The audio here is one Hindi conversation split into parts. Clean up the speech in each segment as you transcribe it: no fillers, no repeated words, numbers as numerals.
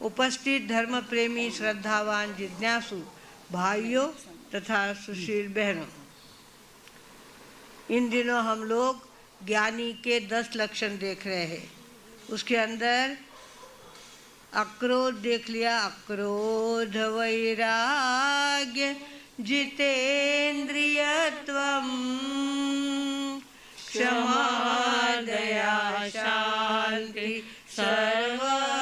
उपस्थित धर्म प्रेमी, श्रद्धावान, जिज्ञासु भाइयों तथा सुशील बहनों, इन दिनों हम लोग ज्ञानी के 10 लक्षण देख रहे हैं। उसके अंदर अक्रोध देख लिया, अक्रोध वैराग्य जितेन्द्रियत्वं क्षमा दया शांति सर्वप्रियत्वं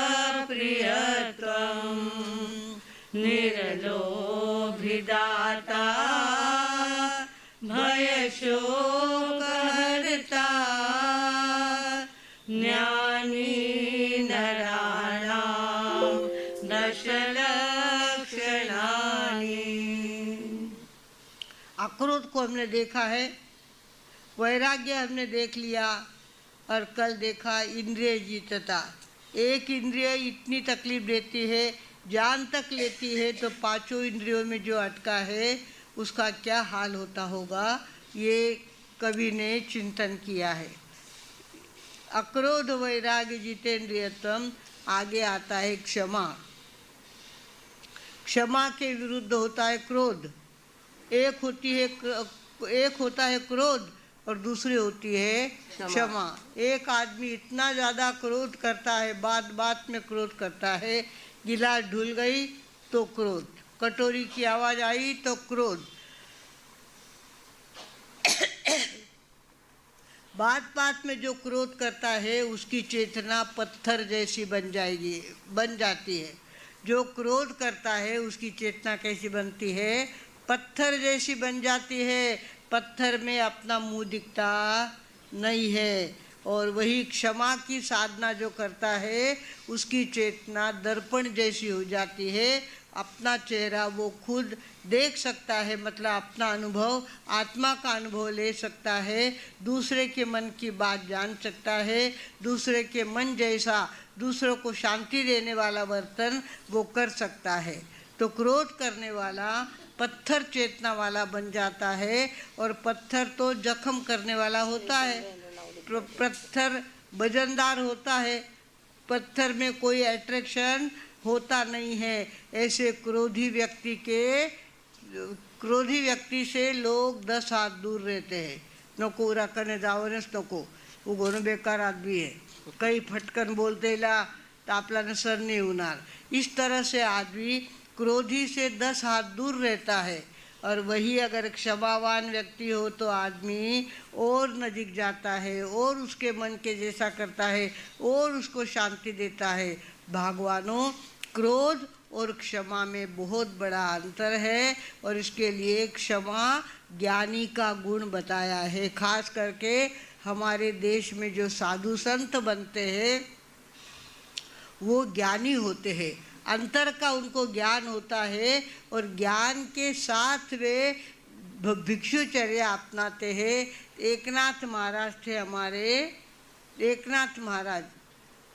निर्लोभिदाता भयशोकहर्ता ज्ञानी नराणां दशलक्षणानि। अक्रोध को हमने देखा है, वैराग्य हमने देख लिया, और कल देखा इंद्रिय जीतता। एक इंद्रिय इतनी तकलीफ देती है, जान तक लेती है, तो पांचों इंद्रियों में जो अटका है उसका क्या हाल होता होगा, ये कवि ने चिंतन किया है। अक्रोध वैराग्य जितेन्द्रियत्वम, आगे आता है क्षमा। क्षमा के विरुद्ध होता है क्रोध। एक होता है क्रोध और दूसरी होती है क्षमा। एक आदमी इतना ज़्यादा क्रोध करता है, बात बात में क्रोध करता है, गिलास ढुल गई तो क्रोध, कटोरी की आवाज़ आई तो क्रोध, बात बात में जो क्रोध करता है उसकी चेतना पत्थर जैसी बन जाती है। जो क्रोध करता है उसकी चेतना कैसी बनती है? पत्थर जैसी बन जाती है। पत्थर में अपना मुंह दिखता नहीं है। और वही क्षमा की साधना जो करता है उसकी चेतना दर्पण जैसी हो जाती है। अपना चेहरा वो खुद देख सकता है, मतलब अपना अनुभव, आत्मा का अनुभव ले सकता है, दूसरे के मन की बात जान सकता है, दूसरे के मन जैसा दूसरों को शांति देने वाला वर्तन वो कर सकता है। तो क्रोध करने वाला पत्थर चेतना वाला बन जाता है, और पत्थर तो जख्म करने वाला होता है, पत्थर वजनदार होता है, पत्थर में कोई अट्रैक्शन होता नहीं है। ऐसे क्रोधी व्यक्ति से लोग 10 हाथ दूर रहते हैं। नको उरा करने जावनेच नको, वो गोनो बेकार आदमी है, कई फटकन बोलते ला तो आपला सर नहीं होणार। इस तरह से आदमी क्रोधी से 10 हाथ दूर रहता है। और वही अगर क्षमावान व्यक्ति हो तो आदमी और नजीक जाता है, और उसके मन के जैसा करता है, और उसको शांति देता है। भगवानों, क्रोध और क्षमा में बहुत बड़ा अंतर है, और इसके लिए क्षमा ज्ञानी का गुण बताया है। खास करके हमारे देश में जो साधु संत बनते हैं वो ज्ञानी होते हैं, अंतर का उनको ज्ञान होता है, और ज्ञान के साथ वे भिक्षुचर्या अपनाते हैं। एकनाथ महाराज थे हमारे, एकनाथ महाराज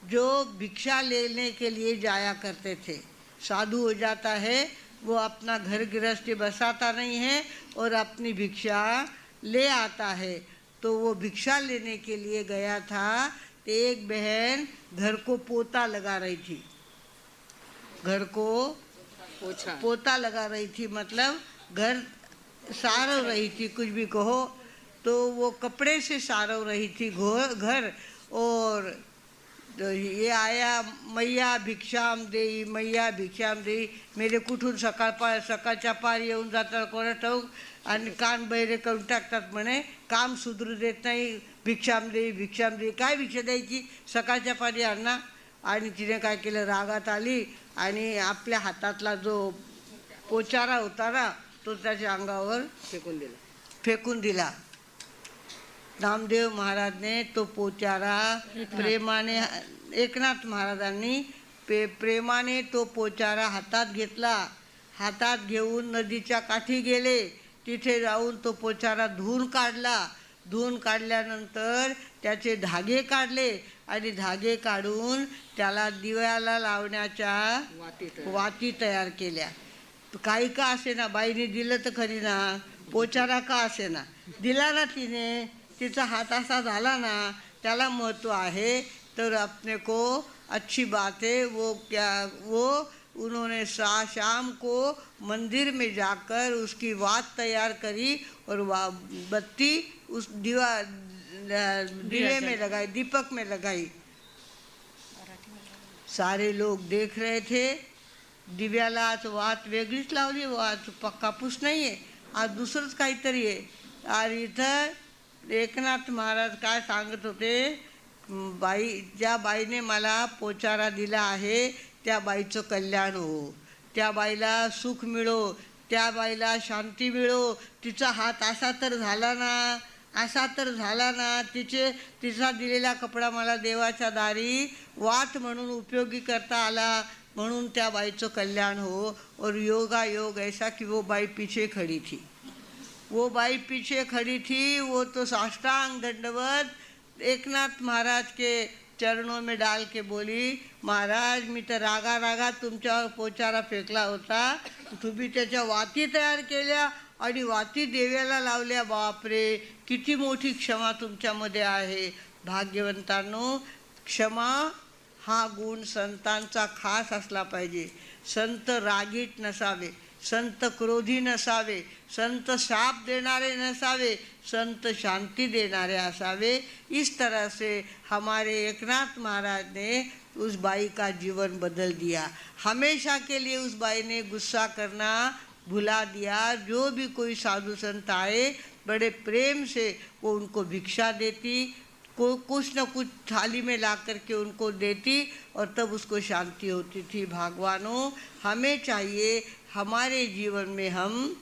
जो भिक्षा लेने के लिए जाया करते थे। साधु हो जाता है, वो अपना घर गृहस्थी बसाता नहीं है और अपनी भिक्षा ले आता है। तो वो भिक्षा लेने के लिए गया था, तो एक बहन घर को पोता लगा रही थी, घर को पोता लगा रही थी, मतलब घर सारव रही थी, कुछ भी कहो। तो वो कपड़े से सारव रही थी घर, और तो ये आया, मैया भिक्षाम देई, मैया भिक्षाम देई। मेरे कुठून सकाळच्या पार येऊन जातात कोणा ठाऊक, आणि कान बहिरे करून टाकतात म्हणे, काम सुधरू देत नाही, भिक्षाम देई भिक्षाम देई। काय भिक्षा द्यायची, सकाळच्या पारी आणा। आणि तिने काय केलं, रागात आली आणि आपल्या हातातला जो पोचारा होता ना तो त्याच्या अंगावर फेकून दिला। नामदेव महाराज ने तो पोचारा प्रेमाने, एकनाथ महाराजांनी प्रेमाने तो पोचारा हातात घेतला। हातात घेऊन नदीच्या काठी गेले, तिथे जाऊन तो पोचारा धुवून काढला। धुवून काढल्यानंतर त्याचे धागे काढले, आणि धागे काढून त्याला दिव्याला लावण्याच्या वाती तयार केल्या। काही का असेना, बाईने दिलं तर खरी ना, पोचारा का असेना दिला ना तिने, तिचा हात असा झाला ना, त्याला महत्त्व आहे। तर अपने को अच्छी बात है। वो उन्होंने शाम को मंदिर में जाकर उसकी वात तैयार करी और बत्ती उस दिवे में लगाई, दीपक में लगाई। सारे लोग देख रहे थे। दिव्याला आज वात वेगळीच लावली, वात कापूस नाही आहे, आज दुसरंच काहीतरी आहे. आणि इथं एकनाथ महाराज काय सांगत होते, ज्या बाईने मला पोचारा दिला आहे त्या बाईचं कल्याण हो, त्या बाईला सुख मिळो, त्या बाईला शांती मिळो. तिचा हात असा तर झाला ना, असा तर झाला ना, तिचा दिलेला कपडा मला देवाच्या दारी वात म्हणून उपयोगी करता आला, म्हणून त्या बाईचं कल्याण हो. और योगा योग ऐसा कि वो बाई पीछे खड़ी थी, वो बाई पीछे खड़ी थी, वो तो साष्टांग दंडवत एकनाथ महाराज के चरणों में डाल के बोली, महाराज मी तर रागा तुमच्यावर पोचारा फेकला होता, तुम्ही त्याच्या वाती तयार केल्या आणि वाती देव्याला लावल्या. बापरे, किती मोठी क्षमा तुमच्यामध्ये आहे. भाग्यवंतांनो, क्षमा हा गुण संतांचा खास असला पाहिजे. संत रागीट नसावे, संत क्रोधी नसावे, संत शाप देणारे नसावे, संत शांति देनारे असावे. इस तरह से हमारे एकनाथ महाराज ने उस बाई का जीवन बदल दिया. हमेशा के लिए उस बाई ने गुस्सा करना भुला दिया. जो भी कोई साधु संत आए बड़े प्रेम से वो उनको भिक्षा देती, कुछ न कुछ थाली में ला करके उनको देती और तब उसको शांति होती थी. भगवानों, हमें चाहिए हमारे जीवन में हम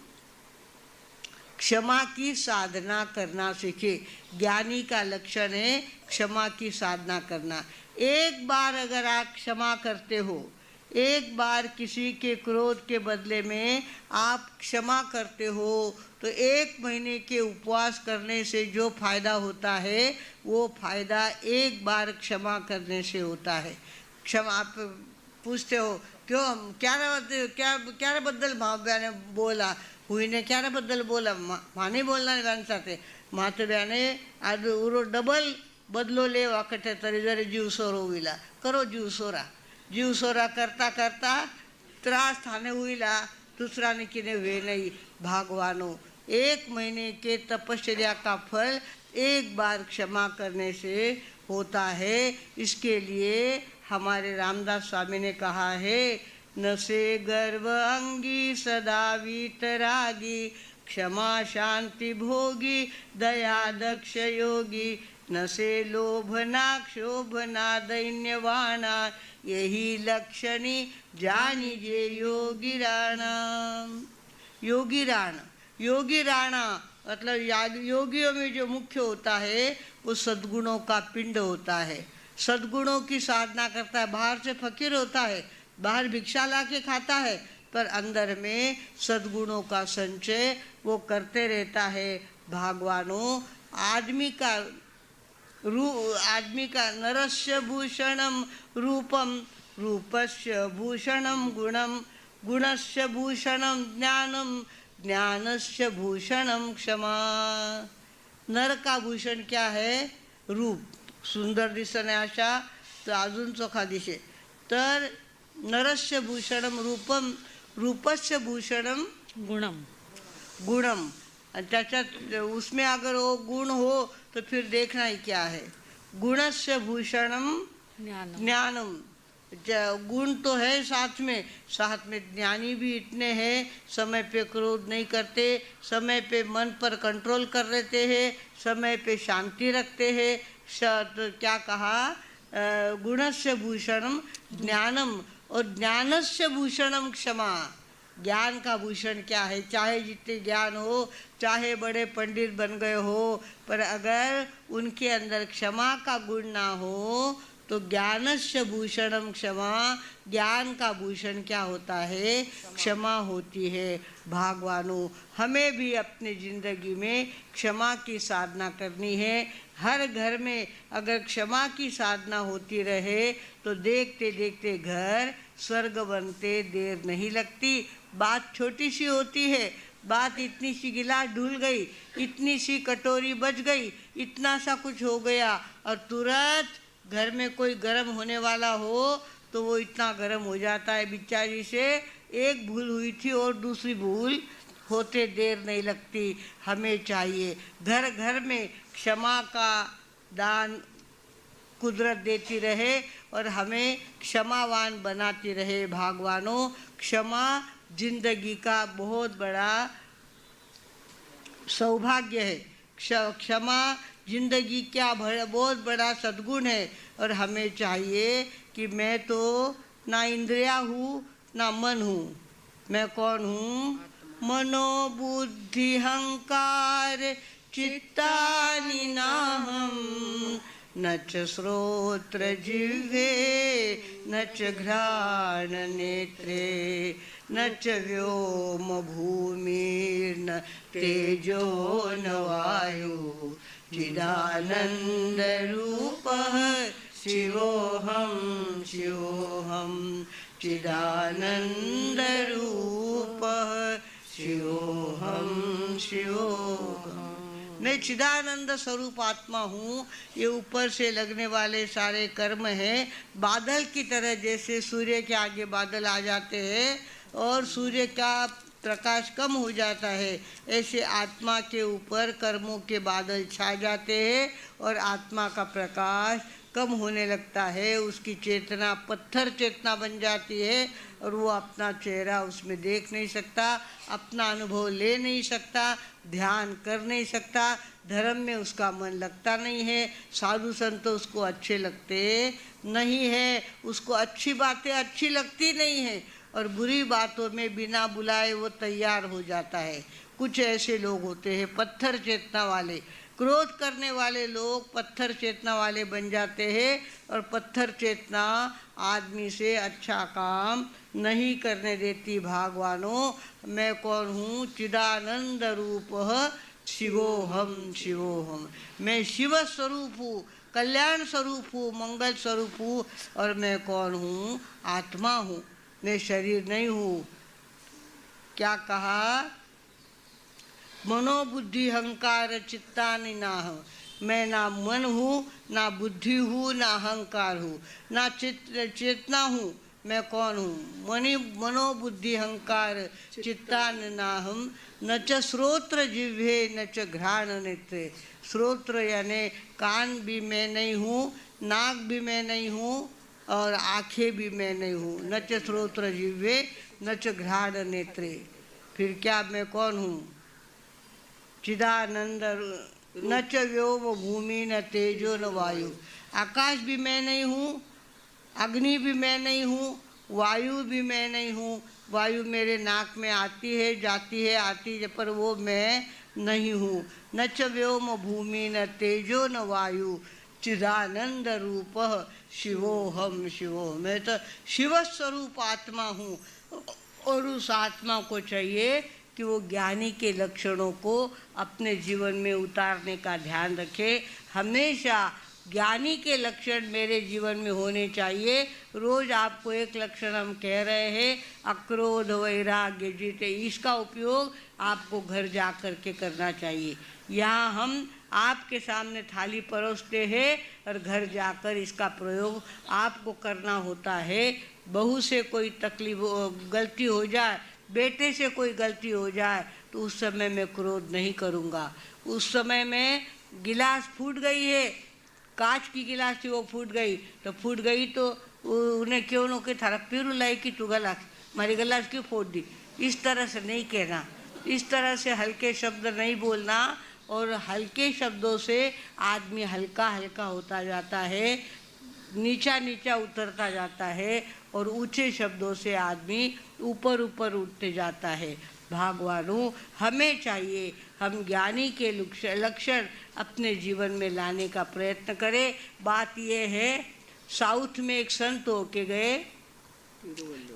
क्षमा की साधना करना सीखे. ज्ञानी का लक्षण है क्षमा की साधना करना. एक बार अगर आप क्षमा करते हो, एक बार किसी के क्रोध के बदले में आप क्षमा करते हो, तो 1 महीने के उपवास करने से जो फायदा होता है वो फायदा एक बार क्षमा करने से होता है. क्षमा, आप पूछते हो क्यों, क्या बद्दल भाव्याने बोला, हुईने क्या बद्दल बोला, माने बोलना व्यांसाठी मातव्याने आज उरो डबल बदलो ले वाकटे तरी जरी जीव सोरो होईला, करो जीव सोरा. जीव सोरा करता करता त्रास थाने हुईला, दूसरा ने किने हुए नहीं. भगवानो, 1 महीने के तपश्चर्या का फल एक बार क्षमा करने से होता है. इसके लिए हमारे रामदास स्वामी ने कहा है, न से गर्व अंगी सदा वीतरागी, क्षमा शांति भोगी दया दक्ष योगी, न से लोभना क्षोभना दैन्यवाना, यही लक्षणी जानिजे योगी राणा. योगी राणा, योगी राणा मतलब योगियों में जो मुख्य होता है वो सद्गुणों का पिंड होता है. सद्गुणों की साधना करता है. बाहर से फकीर होता है, बाहर भिक्षा ला के खाता है, पर अंदर में सद्गुणों का संचय वो करते रहता है. भगवानों, आदमी का नरस्य भूषणम रूपम, रूपस्य भूषणम गुणम, गुणस्य भूषणम ज्ञानम, ज्ञानस्य भूषणम क्षमा. नर का भूषण क्या है? रूप. सुंदर दिसणे अशा तर अजून चोखा दिसे. तर नरस्य भूषणम रूपम, रूपस्य भूषणम गुणम, गुणम. त्याच्यात उसमें अगर वो गुण हो तो फिर देखना ही क्या है. गुणस्य भूषणम ज्ञानम. गुण तो है साथ में ज्ञानी भी इतने हैं, समय पे क्रोध नहीं करते, समय पे मन पर कंट्रोल कर लेते हैं, समय पे शांति रखते हैं. तो क्या कहा, गुणस्य भूषणम ज्ञानम और ज्ञानस्य भूषणम क्षमा. ज्ञान का भूषण क्या है? चाहे जितने ज्ञान हो, चाहे बड़े पंडित बन गए हो, पर अगर उनके अंदर क्षमा का गुण ना हो तो ज्ञानस्य भूषणम क्षमा. ज्ञान का भूषण क्या होता है? क्षमा होती है. भगवानों, हमें भी अपनी जिंदगी में क्षमा की साधना करनी है. हर घर में अगर क्षमा की साधना होती रहे तो देखते देखते घर स्वर्ग बनते देर नहीं लगती. बात छोटी सी होती है, बात इतनी सी गिलास ढुल गई, इतनी सी कटोरी बच गई, इतना सा कुछ हो गया और तुरंत घर में कोई गर्म होने वाला हो तो वो इतना गर्म हो जाता है बेचारी से। एक भूल हुई थी और दूसरी भूल होते देर नहीं लगती। हमें चाहिए घर घर में क्षमा का दान कुदरत देती रहे और हमें क्षमावान बनाती रहे। भगवानों, क्षमा जिंदगी का बहुत बड़ा सौभाग्य है। क्षमा जिंदगी क्या बहुत बड़ा सद्गुण है। और हमें चाहिए कि मैं तो ना इंद्रिया हूँ ना मन हूँ, मैं कौन हूँ? मनो बुद्धि हंकार चित्तानि नाहं, न च श्रोत्र जिह्वे न च घ्राण नेत्रे न च व्योम भूमिर्न तेजो न वायु चिदानंद रूपः शिवोऽहं शिवोऽहं चिदानंद रूपः शिवोऽहं शिवोऽहं। मैं चिदानंद स्वरूप आत्मा हूँ। ये ऊपर से लगने वाले सारे कर्म हैं बादल की तरह, जैसे सूर्य के आगे बादल आ जाते हैं और सूर्य का प्रकाश कम हो जाता है, ऐसे आत्मा के ऊपर कर्मों के बादल छा जाते हैं और आत्मा का प्रकाश कम होने लगता है। उसकी चेतना पत्थर चेतना बन जाती है और वो अपना चेहरा उसमें देख नहीं सकता, अपना अनुभव ले नहीं सकता, ध्यान कर नहीं सकता, धर्म में उसका मन लगता नहीं है, साधु संत उसको अच्छे लगते नहीं है, उसको अच्छी बातें अच्छी लगती नहीं है और बुरी बातों में बिना बुलाए वो तैयार हो जाता है। कुछ ऐसे लोग होते हैं पत्थर चेतना वाले, क्रोध करने वाले लोग पत्थर चेतना वाले बन जाते हैं और पत्थर चेतना आदमी से अच्छा काम नहीं करने देती। भगवानों, मैं कौन हूँ? चिदानंद रूपः शिवोऽहं शिवोऽहं। मैं शिव स्वरूप हूँ, कल्याण स्वरूप हूँ, मंगल स्वरूप हूँ। और मैं कौन हूँ? आत्मा हूँ, मैं शरीर नहीं हूँ। क्या कहा? मनोबुद्धि अहंकार चित्तानि नाहं। मैं ना मन हूँ, ना बुद्धि हूँ, ना अहंकार हूँ, ना चेतना हूँ। मैं कौन हूँ? मनोबुद्धि अहंकार चित्तानि नाहं, न च श्रोत्र जिह्वे न च घ्राण नेत्रे। श्रोत्र यानी कान भी मैं नहीं हूँ, नाक भी मैं नहीं हूँ और आँखें भी मैं नहीं हूँ। न च श्रोत्र जिह्वे न च घ्राण नेत्रे। फिर क्या मैं कौन हूँ? चिदानंद न च व्योम भूमि न तेजो न वायु। आकाश भी मैं नहीं हूँ, अग्नि भी मैं नहीं हूँ, वायु भी मैं नहीं हूँ। वायु मेरे नाक में आती है जाती है आती है पर वो मैं नहीं हूँ। न च व्योम भूमि न तेजो न वायु चिदानंद रूपः शिवोऽहं शिवोऽहं। मैं तो शिव स्वरूप आत्मा हूँ। और उस आत्मा को चाहिए कि वो ज्ञानी के लक्षणों को अपने जीवन में उतारने का ध्यान रखे। हमेशा ज्ञानी के लक्षण मेरे जीवन में होने चाहिए। रोज़ आपको एक लक्षण हम कह रहे हैं, अक्रोध वैराग्य जिते, इसका उपयोग आपको घर जा कर के करना चाहिए। यहाँ हम आपके सामने थाली परोसते हैं और घर जाकर इसका प्रयोग आपको करना होता है। बहू से कोई तकलीफ गलती हो जाए, बेटे से कोई गलती हो जाए तो उस समय मैं क्रोध नहीं करूँगा। उस समय में गिलास फूट गई है, कांच की गिलास थी वो फूट गई तो उन्हें क्यों नो के थारा पीरू लाई कि तू गिलास हमारी गिलास क्यों फोड़ दी। इस तरह से नहीं कहना, इस तरह से हल्के शब्द नहीं बोलना। और हल्के शब्दों से आदमी हल्का हल्का होता जाता है, नीचा नीचा उतरता जाता है और ऊंचे शब्दों से आदमी ऊपर ऊपर उठते जाता है। भगवानों, हमें चाहिए हम ज्ञानी के लक्षण अपने जीवन में लाने का प्रयत्न करें। बात यह है, साउथ में एक संत होके गए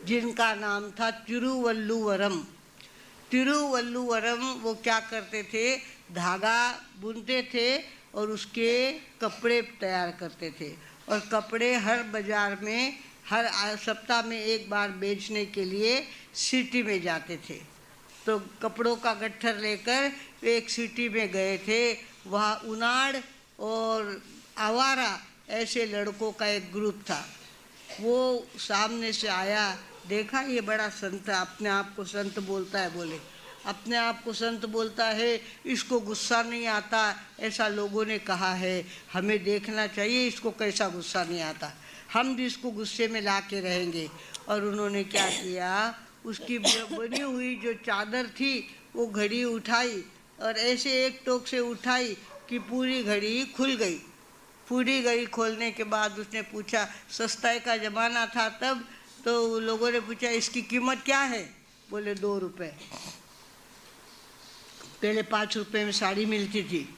जिनका नाम था तिरुवल्लुवरम। तिरुवल्लुवरम वो क्या करते थे? धागा बुनते थे और उसके कपड़े तैयार करते थे और कपड़े हर बाज़ार में हर सप्ताह में एक बार बेचने के लिए सिटी में जाते थे। तो कपड़ों का गट्ठर लेकर एक सिटी में गए थे। वहाँ उनाड़ और आवारा ऐसे लड़कों का एक ग्रुप था। वो सामने से आया, देखा ये बड़ा संत अपने आप को संत बोलता है, बोले अपने आप को संत बोलता है, इसको गुस्सा नहीं आता, ऐसा लोगों ने कहा है, हमें देखना चाहिए इसको कैसा गुस्सा नहीं आता, हम भी इसको गुस्से में ला के रहेंगे। और उन्होंने क्या किया, उसकी बनी हुई जो चादर थी वो घड़ी उठाई और ऐसे एक टोक से उठाई कि पूरी घड़ी खुल गई। पूरी घड़ी खोलने के बाद उसने पूछा, सस्ताई का ज़माना था तब, तो लोगों ने पूछा इसकी कीमत क्या है, बोले 2 रुपये। पहले 5 रुपये में साड़ी मिलती थी।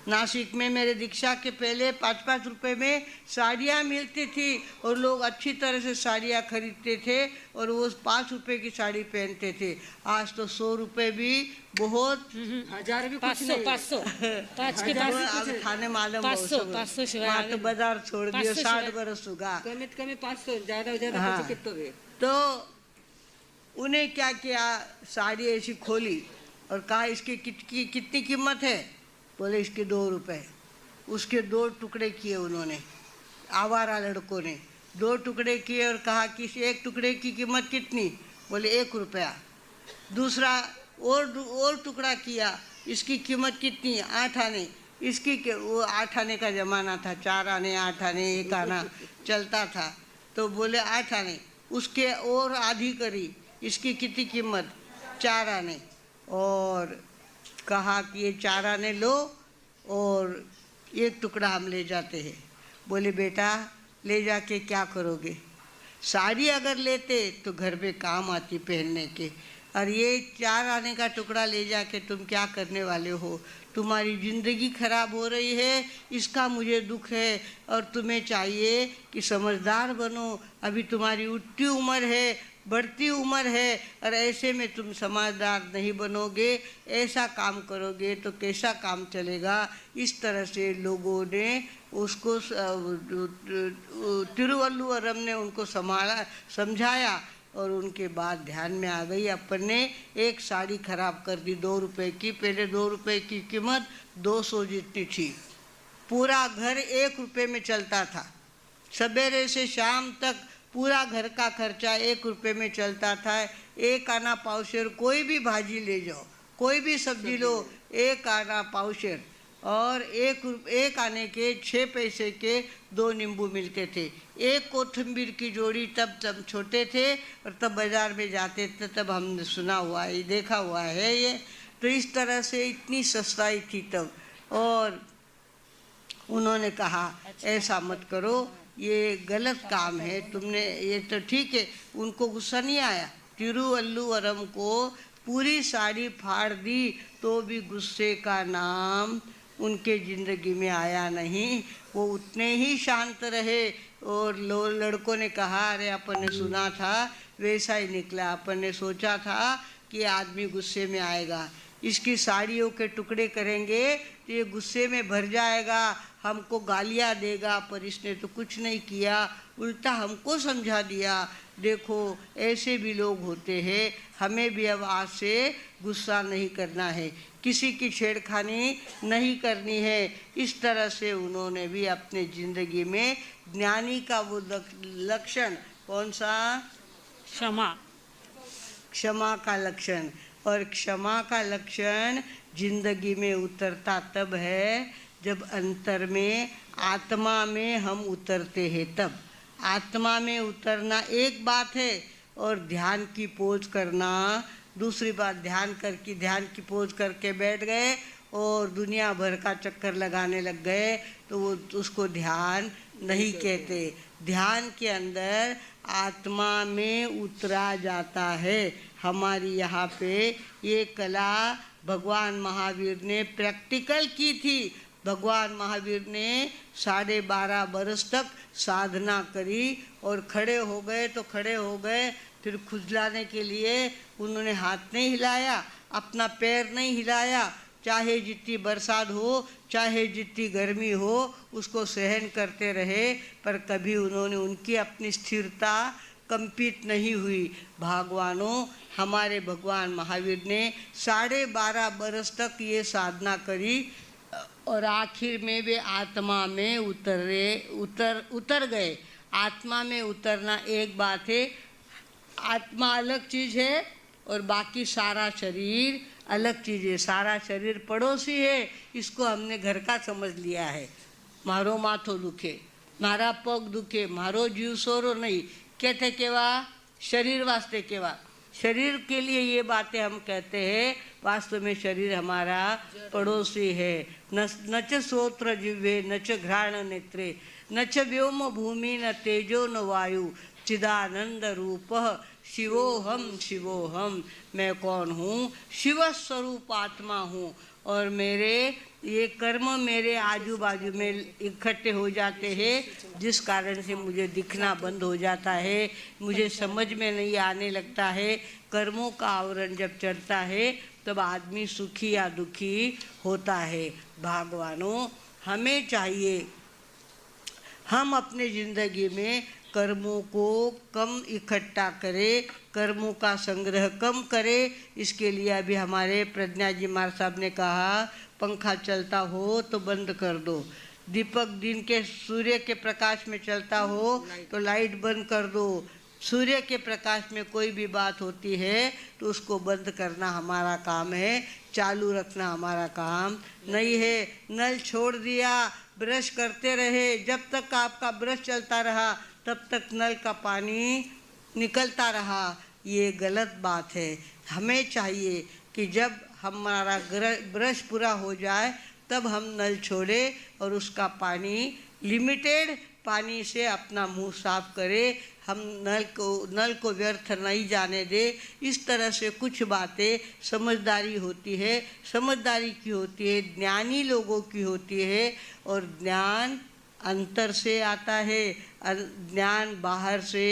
नासिक में मेरे दीक्षा के पहले 5-5 रुपये में साड़ियाँ मिलती थी और लोग अच्छी तरह से साड़ियाँ खरीदते थे और वो 5 रुपये की साड़ी पहनते थे। आज तो 100 रुपये भी बहुत, 1000 भी कुछ 500 नहीं। 500 5 के अब खाने मालूम 500 शिवाय वहाँ तो बाजार छोड़ दियो, 500 60 बरस होगा। कमीत कमी 500, ज्यादा हाँ। कुछ कितो भी। तो उन्हें क्या किया, साड़ी ऐसी खोली और कहा इसकी कितनी कीमत है, बोले इसके 2 रुपये। उसके 2 टुकड़े किए उन्होंने, आवारा लड़कों ने 2 टुकड़े किए और कहा कि इस एक टुकड़े की कीमत कितनी, बोले 1 रुपया। दूसरा और टुकड़ा किया, इसकी कीमत कितनी, 8 आने। इसकी वो 8 आने का ज़माना था, 4 आने 8 आने 1 आना चलता था, तो बोले 8 आने। उसके और आधी करी, इसकी कितनी कीमत, 4 आने। और कहा कि ये 4 आने लो और 1 टुकड़ा हम ले जाते हैं। बोले बेटा ले जाके क्या करोगे, साड़ी अगर लेते तो घर में काम आती पहनने के, और ये 4 आने का टुकड़ा ले जाके तुम क्या करने वाले हो, तुम्हारी ज़िंदगी खराब हो रही है, इसका मुझे दुख है। और तुम्हें चाहिए कि समझदार बनो, अभी तुम्हारी उठती उम्र है, बढ़ती उम्र है, और ऐसे में तुम समझदार नहीं बनोगे, ऐसा काम करोगे तो कैसा काम चलेगा। इस तरह से लोगों ने उसको, तिरुवल्लुवरम ने उनको समझाया और उनके बाद ध्यान में आ गई, अपन ने एक साड़ी खराब कर दी 2 रुपये की। पहले 2 रुपये की कीमत 200 जितनी थी। पूरा घर 1 रुपये में चलता था, सवेरे से शाम तक पूरा घर का खर्चा 1 रुपये में चलता था। 1 आना पावशेर, कोई भी भाजी ले जाओ, कोई भी सब्जी लो, 1 आना पावशेर। और 1 आने के 6 पैसे के 2 नींबू मिलते थे। 1 कोथिंबीर की जोड़ी तब छोटे थे और तब बाज़ार में जाते थे, तब हमने सुना हुआ है, देखा हुआ है ये। तो इस तरह से इतनी सस्ताई थी तब। और उन्होंने कहा ऐसा मत करो, ये गलत काम है, तुमने ये तो ठीक है। उनको गुस्सा नहीं आया, तिरुवल्लुवरम को पूरी साड़ी फाड़ दी तो भी गुस्से का नाम उनके ज़िंदगी में आया नहीं। वो उतने ही शांत रहे। और लड़कों ने कहा अरे अपन ने सुना था वैसा ही निकला, अपन ने सोचा था कि आदमी गुस्से में आएगा, इसकी साड़ियों के टुकड़े करेंगे तो ये गुस्से में भर जाएगा, हमको गालियाँ देगा, पर इसने तो कुछ नहीं किया, उल्टा हमको समझा दिया। देखो ऐसे भी लोग होते हैं, हमें भी अब आज से गुस्सा नहीं करना है, किसी की छेड़खानी नहीं करनी है। इस तरह से उन्होंने भी अपने ज़िंदगी में ज्ञानी का वो लक्षण कौन सा, क्षमा का लक्षण। और क्षमा का लक्षण जिंदगी में उतरता तब है जब अंतर में, आत्मा में हम उतरते हैं तब। आत्मा में उतरना एक बात है और ध्यान की पोज करना दूसरी बात। ध्यान की पोज करके बैठ गए और दुनिया भर का चक्कर लगाने लग गए तो वो उसको ध्यान नहीं कहते। ध्यान के अंदर आत्मा में उतरा जाता है। हमारी यहाँ पे ये कला भगवान महावीर ने प्रैक्टिकल की थी। भगवान महावीर ने 12.5 बरस तक साधना करी और खड़े हो गए तो खड़े हो गए, फिर खुजलाने के लिए उन्होंने हाथ नहीं हिलाया, अपना पैर नहीं हिलाया। चाहे जितनी बरसात हो, चाहे जितनी गर्मी हो, उसको सहन करते रहे, पर कभी उन्होंने उनकी अपनी स्थिरता कंपित नहीं हुई। भगवानों, हमारे भगवान महावीर ने 12.5 बरस तक ये साधना करी और आखिर में वे आत्मा में उतर गए। आत्मा में उतरना एक बात है, आत्मा अलग चीज़ है और बाकी सारा शरीर अलग चीज़ है। सारा शरीर पड़ोसी है, इसको हमने घर का समझ लिया है। मारो माथो दुखे, मारा पग दुखे, मारो जीव सोरो नहीं, कहते केवा शरीर वास्ते केवा, शरीर के लिए ये बातें हम कहते हैं। वास्तव में शरीर हमारा पड़ोसी है। न च श्रोत्र जिह्वे न च घ्राण नेत्रे न च व्योम भूमि न तेजो न वायु चिदानंद रूप शिवोहम शिवोहम। मैं कौन हूँ? शिव स्वरूप आत्मा हूँ। और मेरे ये कर्म मेरे आजू बाजू में इकट्ठे हो जाते हैं, जिस कारण से मुझे दिखना बंद हो जाता है, मुझे समझ में नहीं आने लगता है। कर्मों का आवरण जब चढ़ता है तब आदमी सुखी या दुखी होता है। भगवानों, हमें चाहिए हम अपने ज़िंदगी में कर्मों को कम इकट्ठा करें, कर्मों का संग्रह कम करें। इसके लिए अभी हमारे प्रज्ञा जी महाराज साहब ने कहा, पंखा चलता हो तो बंद कर दो, दीपक दिन के सूर्य के प्रकाश में चलता हो तो लाइट बंद कर दो। सूर्य के प्रकाश में कोई भी बात होती है तो उसको बंद करना हमारा काम है, चालू रखना हमारा काम नहीं है। नल छोड़ दिया, ब्रश करते रहे, जब तक आपका ब्रश चलता रहा तब तक नल का पानी निकलता रहा, ये गलत बात है। हमें चाहिए कि जब हमारा ब्रश पूरा हो जाए तब हम नल छोड़े और उसका पानी लिमिटेड पानी से अपना मुंह साफ करें। हम नल को व्यर्थ नहीं जाने दे। इस तरह से कुछ बातें समझदारी होती है, समझदारी की होती है, ज्ञानी लोगों की होती है। और ज्ञान अंतर से आता है, ज्ञान बाहर से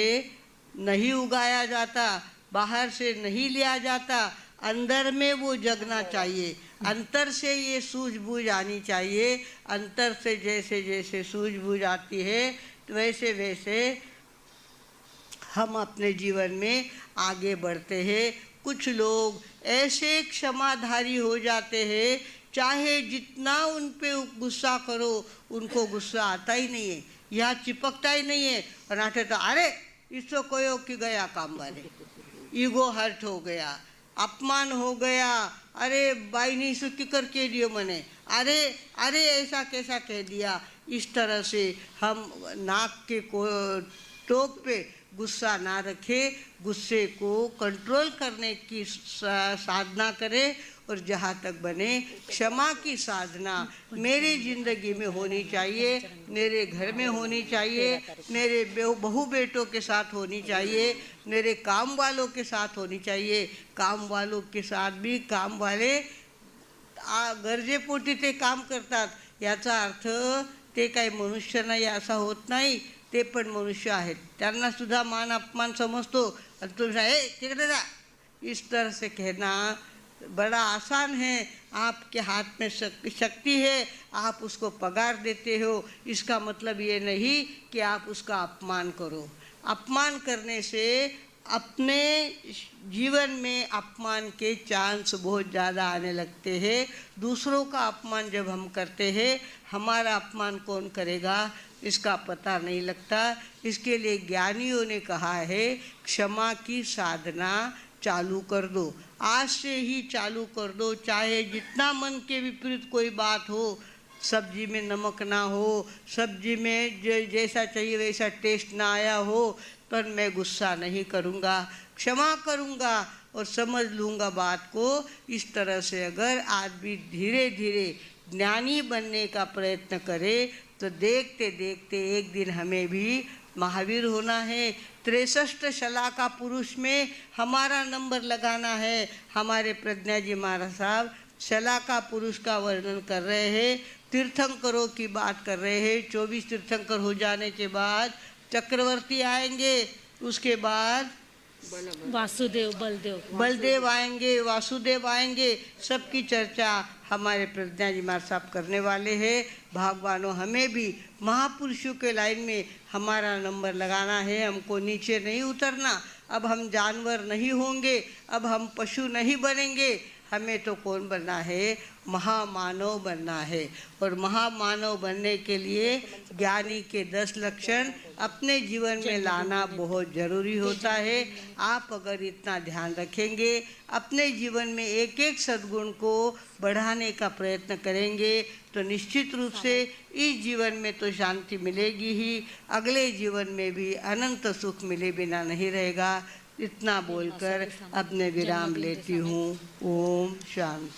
नहीं उगाया जाता, बाहर से नहीं लिया जाता, अंदर में वो जगना चाहिए। अंतर से ये सूझबूझ आनी चाहिए। अंतर से जैसे जैसे सूझबूझ आती है वैसे वैसे हम अपने जीवन में आगे बढ़ते हैं। कुछ लोग ऐसे क्षमाधारी हो जाते हैं, चाहे जितना उन पे गुस्सा करो उनको गुस्सा आता ही नहीं है, या चिपकता ही नहीं है। और नाटे तो अरे इसको कोयो कि गया काम वाले, ईगो हर्ट हो गया, अपमान हो गया, अरे बाई नहीं सो किकर कह दियो मैंने, अरे अरे ऐसा कैसा कह दिया। इस तरह से हम नाक के टोक पे गुस्सा ना रखें, गुस्से को कंट्रोल करने की साधना करें। और जहाँ तक बने क्षमा की साधना मेरी ज़िंदगी में होनी चाहिए, मेरे घर में होनी चाहिए, मेरे बहू बेटों के साथ होनी चाहिए, मेरे काम वालों के साथ होनी चाहिए। काम वालों के साथ भी काम वाले गरजेपोटी ते काम करतात, याचा अर्थ ते काही मनुष्य नाही असा होत नाही, ते पण मनुष्य आहेत, त्यांना सुद्धा मान अपमान समजतो। और तुम तिकडे जा, इस तरह से कहना बड़ा आसान है। आपके हाथ में शक्ति है, आप उसको पगार देते हो, इसका मतलब ये नहीं कि आप उसका अपमान करो। अपमान करने से अपने जीवन में अपमान के चांस बहुत ज़्यादा आने लगते हैं। दूसरों का अपमान जब हम करते हैं, हमारा अपमान कौन करेगा इसका पता नहीं लगता। इसके लिए ज्ञानियों ने कहा है, क्षमा की साधना चालू कर दो, आज से ही चालू कर दो। चाहे जितना मन के विपरीत कोई बात हो, सब्जी में नमक ना हो, सब्जी में जैसा चाहिए वैसा टेस्ट ना आया हो, पर मैं गुस्सा नहीं करूँगा, क्षमा करूँगा और समझ लूँगा बात को। इस तरह से अगर आदमी धीरे धीरे ज्ञानी बनने का प्रयत्न करे तो देखते देखते एक दिन हमें भी महावीर होना है। 63 शलाका पुरुष में हमारा नंबर लगाना है। हमारे प्रज्ञा जी महाराज साहब शलाका पुरुष का वर्णन कर रहे हैं, तीर्थंकरों की बात कर रहे हैं। 24 तीर्थंकर हो जाने के बाद चक्रवर्ती आएंगे, उसके बाद वासुदेव बलदेव आएंगे, वासुदेव आएंगे। सबकी चर्चा हमारे प्रज्ञा जी महाराज साहब करने वाले हैं। भगवानों, हमें भी महापुरुषों के लाइन में हमारा नंबर लगाना है, हमको नीचे नहीं उतरना। अब हम जानवर नहीं होंगे, अब हम पशु नहीं बनेंगे, हमें तो कौन बनना है, महामानव बनना है। और महामानव बनने के लिए ज्ञानी के 10 लक्षण अपने जीवन में लाना बहुत ज़रूरी होता है। आप अगर इतना ध्यान रखेंगे, अपने जीवन में एक एक सद्गुण को बढ़ाने का प्रयत्न करेंगे, तो निश्चित रूप से इस जीवन में तो शांति मिलेगी ही, अगले जीवन में भी अनंत सुख मिले बिना नहीं रहेगा। इतना बोलकर अपने विराम लेती हूँ। ओम शांति।